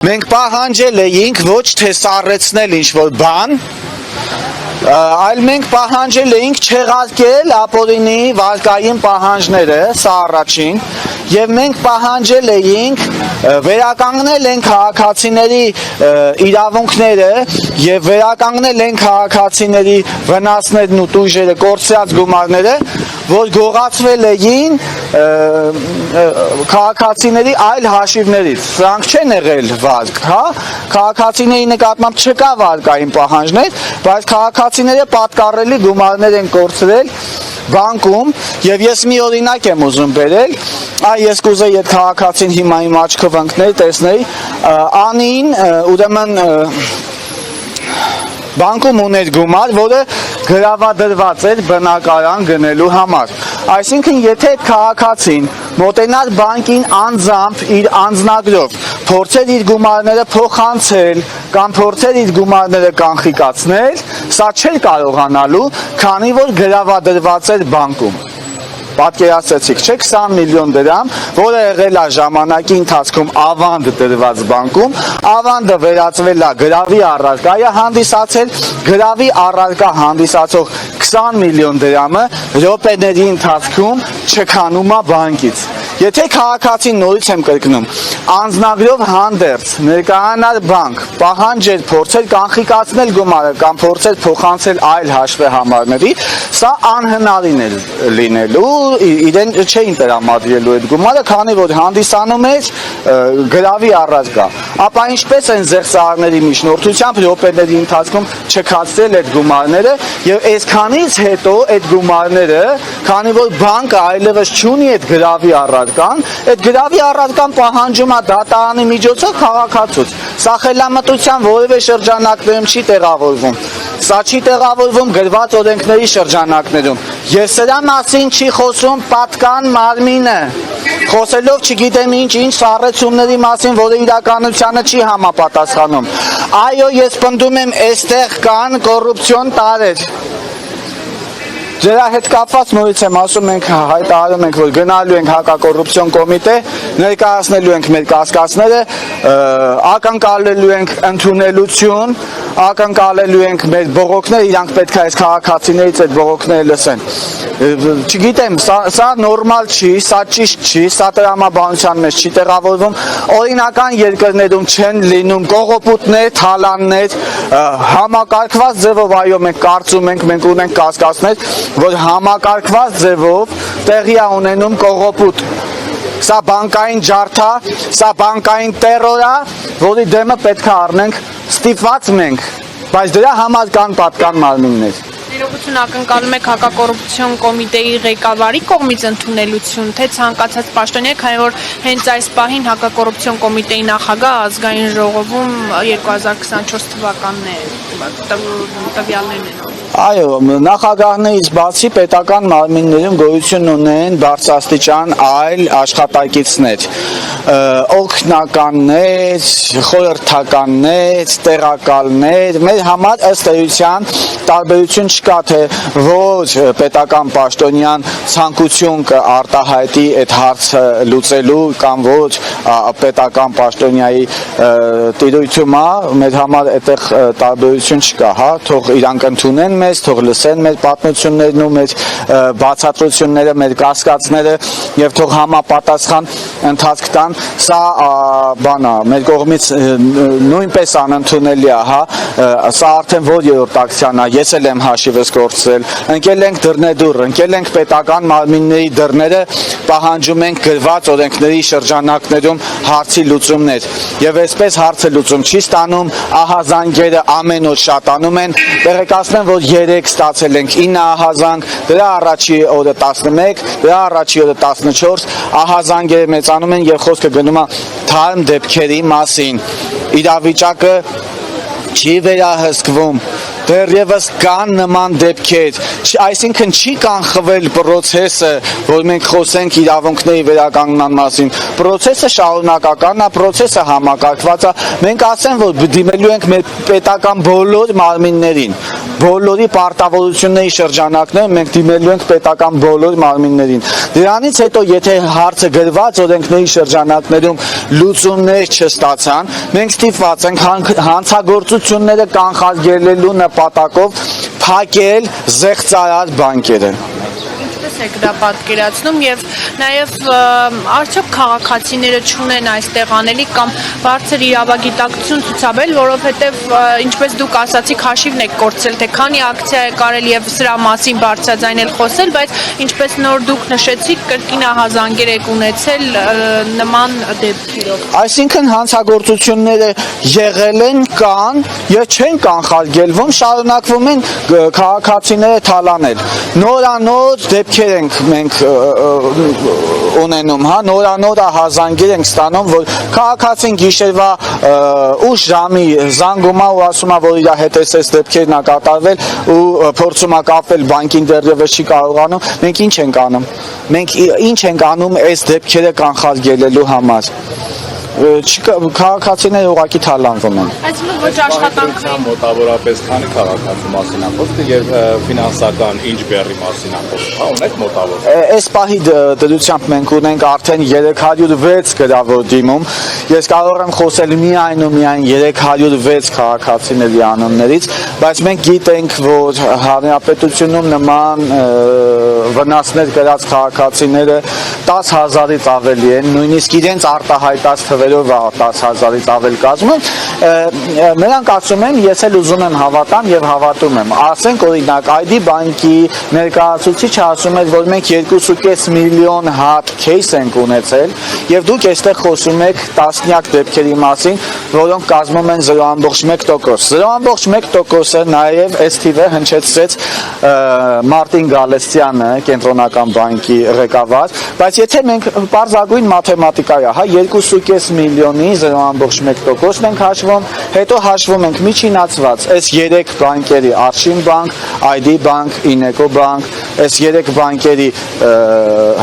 Մենք պահանջել էինք ոչ թե սառեցնել ինչ-որ բան, այլ մենք պահանջել էինք չեղարկել ապօրինի վարկային պահանջները, սա առաջին, եւ մենք պահանջել էինք վերականգնել են քաղաքացիների իրավունքները եւ վերականգնել են քաղաքացիների վնասներն ու տույժերը, կորցրած գումարները, որ գողացվել էին քաղաքացիների այլ հաշիվներից։ Սրանք չեն եղել վարկ, հա? Քաղաքացիների նկատմամբ չկա վարկային պահանջներ, բայց քաղաքացիները պատկառելի գումարներ են կորցրել բանկում, եւ ես մի օրինակ եմ ուզում բերել, ես կուզեի այդ քաղաքացին հիմա իմ աչքով ընկներ, տեսնեի, Անին ուրեմն բանկում ուներ գումար, որը գրավադրված էր բնակարան գնելու համար։ Այսինքն, եթե քաղաքացին մոտենար բանկին անձամբ իր անձնագրով, փորձեր իր գումարները փոխանցել կամ փորձեր իր գումարները կանխիկացնել, սա չէր կարողանալու, քանի որ գրավադրված էր բանկում։ Պատկերացրեցիք, չէ՞, 20 միլիոն դրամ, որը եղել է ժամանակի ընթացքում ավանդ դրված բանկում, ավանդը վերածվել է գրավի առարկա հանդիսացել, գրավի առարկա հանդիսացող 20 միլիոն դրամը րոպեների ընթացքում չքանում է բանկից։ Եթե քաղաքացին, նորից եմ կրկնում, անձնագրով հանդերձ ներկայանար բանկ, պահանջեր փորձեր կանխիկացնել գումարը կամ փորձեր փոխանցել այլ հաշվեհամարների, սա անհնարին է լինելու, իրեն չէին տրամադրելու այդ գումարը, քանի որ հանդիսանում էր գրավի առարկա։ Ապա ինչպես են զեղծարարների միջնորդությամբ րոպեների ընթացքում չքացրել այդ գումարները եւ այսքանից հետո այդ գումարները, քանի որ բանկը այլևս չունի այդ գրավի առարկան, այդ գրավի առարկան պահանջում է դատարանի միջոցով քաղաքացուց։ Սա խելամտության որևէ շրջանակներում չի տեղավորվում։ Սա չի տեղավորվում գրված օրենքների շրջանակներում։ Ես սրա մասին չի խոսում պատկան մարմինը, խոսելով չգիտեմ ինչ սառեցումների մասին, որը իրականությանը չի համապատասխանում։ Այո, ես պնդում եմ, այստեղ կան կոռուպցիոն տարրեր։ Դրա հետ կապված նորից եմ ասում, մենք հայտարարում ենք, որ գնալու ենք հակակոռուպցիոն կոմիտե, ներկայացնելու ենք մեր կասկածները, ակնկալելու ենք ընդունելություն, ակնկալելու ենք մեր բողոքները, իրանք պետք է այս քաղաքացիներից այդ բողոքները լսեն։ Չգիտեմ, սա նորմալ չի, սա ճիշտ չի, սա տրամաբանության մեջ չի տեղավորվում, օրինական երկրներում չեն լինում կողոպուտներ, թալաններ, համակարգված ձևով, այո, մենք կարծում ենք, մենք ունենք կասկածներ, որ համակարգված ձևով տեղի է ունենում կողոպուտ։ Սա բանկային ջարդ է, սա բանկային տերոր է, որի դեմը պետք է առնենք ստիպված մենք, բայց դրա համար կան պատկան մարմիններ։ Ներողություն ակնկալում եք հակակոռուպցիոն կոմիտեի ղեկավարի կողմից ընդունելություն, թե ցանկացած պաշտոնյա, քանի որ հենց այս պահին հակակոռուպցիոն կոմիտեի նախագահ ազգային ժողովում 2024 թվականն է տվյալներն են։ Այո, նախագահներից բացի պետական մարմիններում գոյություն ունեն բարձրաստիճան այլ աշխատակիցներ, օգնականներ, խորհրդականներ, տեղակալներ, մեր համար ըստ էության տարբերություն չկա, թե ոչ պետական պաշտոնյան ցանկություն կարտահայտի այդ հարցը լուծելու կամ ոչ պետական պաշտոնյայի տիրույթում է, մեր համար այդտեղ տարբերություն չկա, հա, թող իրանք ընդունեն մեզ, թող լսեն մեր պատմություններն ու մեր բացատրությունները, մեր կասկածները եւ թող համապատասխան ընթացք տան։ Սա բան է, մեր կողմից նույնպես անընդունելի է, հա, սա արդեն որ երրորդ ակցիան է, ես էլ եմ հաշիվս կորցրել, ընկել ենք դռնեդուռ, ընկել ենք պետական մարմինների դռները, պահանջում ենք գրված օրենքների շրջանակներում հարցի լուծումներ եւ այսպես հարցը լուծում չի ստանում, ահազանգերը ամեն օր շատանում են, տեղեկացնեմ, որ 3 ստացել ենք 9 ահազանգ, դրա առաջի օրը 11, դրա առաջի օրը 14, ահազանգերը մեծանում են եւ խոսքը գնում է թարմ դեպքերի մասին։ Իրավիճակը չի վերահսկվում, դեռևս կան նման դեպքեր, այսինքն չի կանխվել process-ը, որ մենք խոսենք իրավունքների վերականգնման մասին, process-ը շարունակական է, process-ը համակարգված է, մենք ասեմ, որ դիմելու ենք մեր պետական բոլոր մարմիններին, բոլորի պարտավորությունների շրջանակներում մենք դիմելու ենք պետական բոլոր մարմիններին։ Դրանից հետո, եթե հարցը գրված օրենքների շրջանակներում լուծումներ չստացան, մենք ստիպված ենք հանցագործությունները կանխարգելելու նպատակով փակել զեղծարար բանկերը։ Եք դա պատկերացնում եւ նաեւ արդյոք քաղաքացիները չունեն այստեղ անելիք կամ բարձր իրավագիտակցություն ցուցաբերել, որովհետեւ ինչպես դուք ասացիք, հաշիվն եք կորցրել, թե քանի ակցիա է կարել եւ սրա մասին բարձրաձայնել խոսել, բայց ինչպես նոր դուք նշեցիք, կրկին ահազանգեր եք ունեցել նման դեպքերով։ Այսինքն հանցագործությունները եղել են, կան եւ չեն կանխարգելվում, շարունակվում են քաղաքացիները թալանել։ Նորանոր դեպքեր ենք մենք ունենում, հա, նորանոր ահազանգեր ենք ստանում, որ քաղաքացին գիշերվա 8 ժամի զանգում է ու ասում է, որ իր հետ էս դեպքերն ա կատարվել ու փորձում է կապվել բանկին, դեռևս չի կարողանում, մենք ինչ ենք անում։ Մենք ինչ ենք անում այս դեպքերը կանխարգելելու համար։ Քաղաքացիները ուղղակի թալանվում են։ Այսինքն ոչ աշխատանքային մոտավորապես քանի քաղաքացու մասին է խոսքը եւ ֆինանսական ինչ բեռի մասին է խոսքը, հա, ունեք մոտավոր։ Այս պահի դրությամբ մենք ունենք արդեն 306 գրավոր դիմում։ Ես կարող եմ խոսել միայն ու միայն 306 քաղաքացիների անուններից, բայց մենք գիտենք, որ հանրապետությունում նման վնասներ կրած քաղաքացիները 10,000-ից ավելի են, նույնիսկ իրենց արտահայտած թվերով 10,000-ից ավել կազմում, նրանք ասում են, ես էլ ուզում եմ հավատամ եւ հավատում եմ։ Ասենք օրինակ ID բանկի ներկայացուցիչը ասում է, որ մենք 2.5 միլիոն հատ кейս ենք ունեցել եւ դուք այստեղ խոսում եք տասնյակ դեպքերի մասին, որոնք կազմում են 0.1%։ 0.1%-ը նաեւ այս թիվը հնչեցրեց Մարտին Գալստյանը, Կենտրոնական բանկի ղեկավար, բայց եթե մենք պարզագույն մաթեմատիկա է, հա, 2.5 միլիոնի 0.1%-ն ենք հաշվում, հետո հաշվում ենք միջինացված այս 3 բանկերի Արշին բանկ, ID բանկ, Ինեկո բանկ, այս 3 բանկերի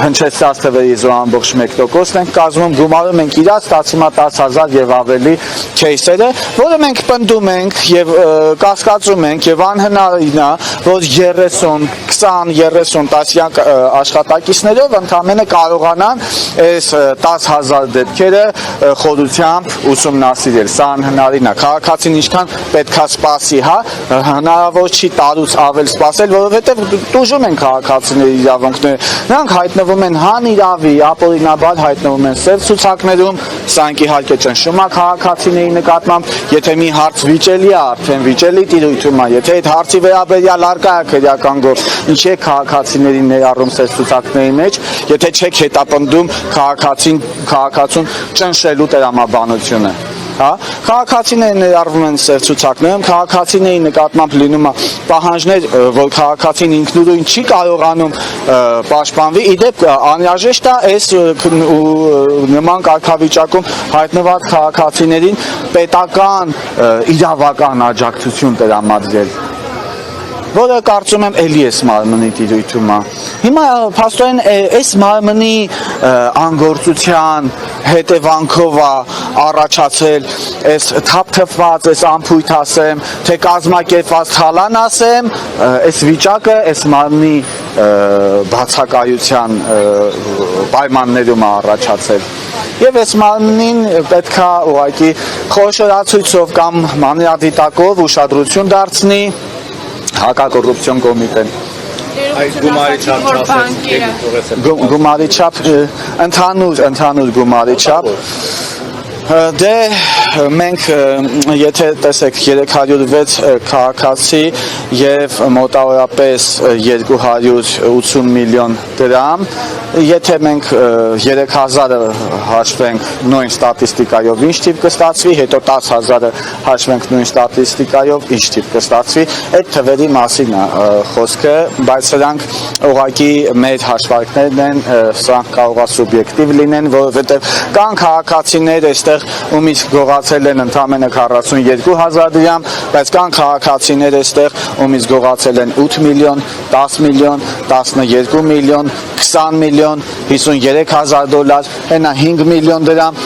հնչեցած թվերի 0.1%-ն ենք կազմում, գումարում ենք իրար, ստացվում է 10,000 եւ ավելի кейսերը, որը մենք պնդում ենք եւ կասկածում ենք եւ անհնարին է, որ 20-30 տասնյակ աշխատակիցներով ընդամենը կարողանան այս 10,000 դեպքերը խորությամբ ուսումնասիրել։ Սա անհնարին է։ Քաղաքացին ինչքան պետքա սպասի, հա, հնարավոր չի տարուց ավել սպասել, որովհետեւ տուժում են քաղաքացիների իրավունքները։ Նրանք հայտնվում են հանիրավի, ապօրինաբար հայտնվում են սև ցուցակներում, սրանք իհարկե ճնշում է քաղաքացիների նկատմամբ, եթե մի հարց վիճելի է, արդեն վիճելի տիրույթում է, եթե այդ հարցի վերաբերյալ արկա է քրեական գործ, ինչի է քաղաքացիներին ներառում սև ցուցակների մեջ, եթե չեք հետապնդում քաղաքացուն ճնշելու տրամաբանությունը։ Հա, քաղաքացիները ներառվում են սև ցուցակներում, քաղաքացիների նկատմամբ լինում է պահանջներ, որ քաղաքացին ինքնուրույն չի կարողանում պաշտպանվի, իդեպ անհրաժեշտ է այս նման կարգավիճակում հայտնված քաղաքացիներին պետական իրավական աջակցություն տրամադրել, որը կարծում եմ էլի էս մարմնի տիրույթում է։ Հիմա փաստորեն այս մարմնի անգործության հետևանքով է առաջացել այս թափթփված, այս ամփույթ ասեմ, թե կազմակերպված թալան ասեմ, այս վիճակը այս մարմնի բացակայության պայմաններում է առաջացել։ Եվ այս մարմնին պետքա ուղղակի խոշորացույցով կամ մանրադիտակով ուշադրություն դարձնի հակակոռուպցիոն կոմիտեն։ Այդ գումարի չափ գումարի չափ ընդհանուր գումարի չափ դե մենք եթե տեսեք 306 քաղաքացի եւ մոտավորապես 280 միլիոն դրամ, եթե մենք 3000-ը հաշվենք նույն ստատիստիկայով ինչ թիվ կստացվի, հետո 10,000-ը հաշվենք նույն ստատիստիկայով ինչ թիվ կստացվի, այդ թվերի մասին է խոսքը, բայց սրանք ուղղակի մեր հաշվարկներն են, սրանք կարող է սուբյեկտիվ լինեն, որովհետեւ կան քաղաքացիներ այստեղ ումից գողացած գողացել են ընդամենը 42,000 դրամ, բայց կան քաղաքացիներ այստեղ, ումից գողացել են 8 միլիոն, 10 միլիոն, 12 միլիոն, 20 միլիոն, 53,000 դոլար, հենա 5 միլիոն դրամ,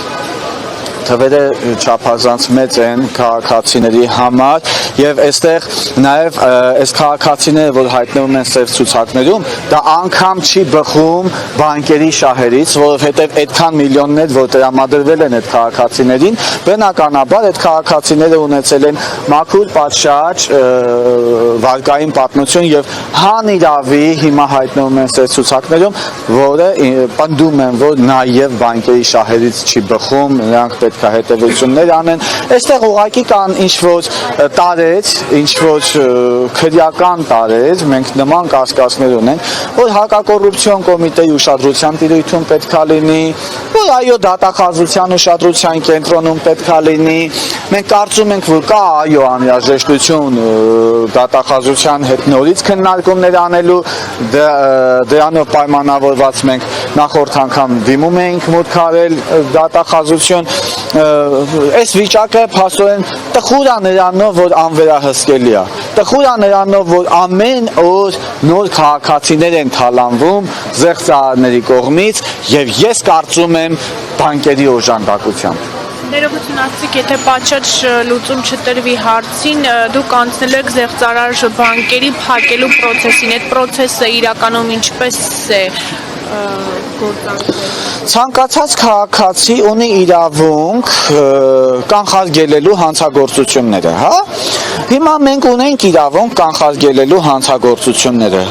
թվերը չափազանց մեծ են քաղաքացիների համար եւ այստեղ նաեւ այս քաղաքացիները, որ հայտնվում են սև ցուցակներում, դա անգամ չի բխում բանկերի շահերից, որովհետեւ այդքան միլիոններ, որ տրամադրվել են այդ քաղաքացիներին, բնականաբար այդ քաղաքացիները ունեցել են մաքուր պատշաճ վարկային պատմություն եւ հանիրավի հիմա հայտնվում են սև ցուցակներում, որը պնդում են, որ նաեւ բանկերի շահերից չի բխում, նրանք պետք է հետևություններ անեն։ Այստեղ ուղղակի կան ինչ-որ տարեր, ինչ-որ քրեական տարեր, մենք նման կասկածներ ունենք, որ հակակոռուպցիոն կոմիտեի ուշադրության տիրույթում պետք է լինի, որ այո դատախազության ուշադրության կենտրոնում պետք է լինի։ Մենք կարծում ենք, որ կա այո անհրաժեշտություն դատախազության հետ նորից քննարկումներ անելու, դրանով պայմանավորված մենք նախորդ անգամ դիմում էինք մուտք արել դատախազություն։ Այս վիճակը փաստորեն տխուր է նրանով, որ անվերահսկելի է։ Տխուր է նրանով, որ ամեն օր նոր քաղաքացիներ են թալանվում զեղծարարների կողմից եւ ես կարծում եմ բանկերի օժանդակությամբ։ Ներողություն ասցիք, եթե պատշաճ լուծում չտրվի հարցին, դուք անցնել եք զեղծարար բանկերի փակելու process-ին, այդ process-ը իրականում ինչպես է գործարկվել։ Ցանկացած քաղաքացի ունի իրավունք կանխարգելելու հանցագործությունները, հա? Հիմա մենք ունենք իրավունք կանխարգելելու հանցագործությունները։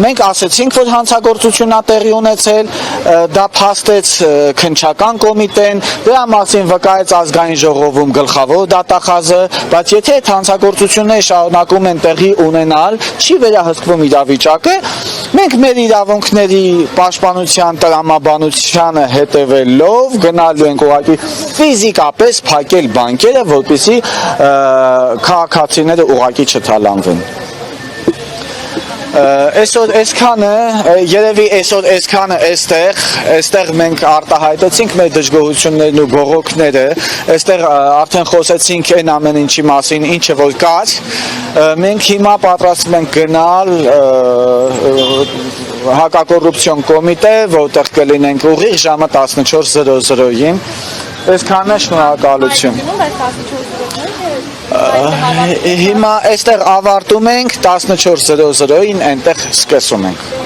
Մենք ասեցինք, որ հանցագործությունն է տեղի ունեցել, դա փաստեց քննչական կոմիտեն, դրա մասին վկայեց ազգային ժողովում գլխավոր դատախազը, բայց եթե այդ հանցագործությունները շարունակում են տեղի ունենալ, չի վերահսկվում իրավիճակը, մենք մեր իրավունքների պաշտպանության տրամաբանությանը հետևելով գնալու ենք ուղղակի ֆիզիկապես փակել բանկերը, որպեսզի քաղաքացիները ուղղակի չթալանվեն։ Այսօր այսքանը, երևի այսօր այսքանը այստեղ մենք արտահայտեցինք մեր դժգոհություններն ու բողոքները, այստեղ արդեն խոսեցինք այն ամեն ինչի մասին, ինչը որ կար, մենք հիմա պատրաստվում ենք գնալ հակակոռուպցիոն կոմիտե, որտեղ կլինենք ուղիղ ժամը 14:00-ին, այսքանը շնորհակալություն։ Հիմա այստեղ ավարտում ենք 14:00-ին, այնտեղ սկսում ենք։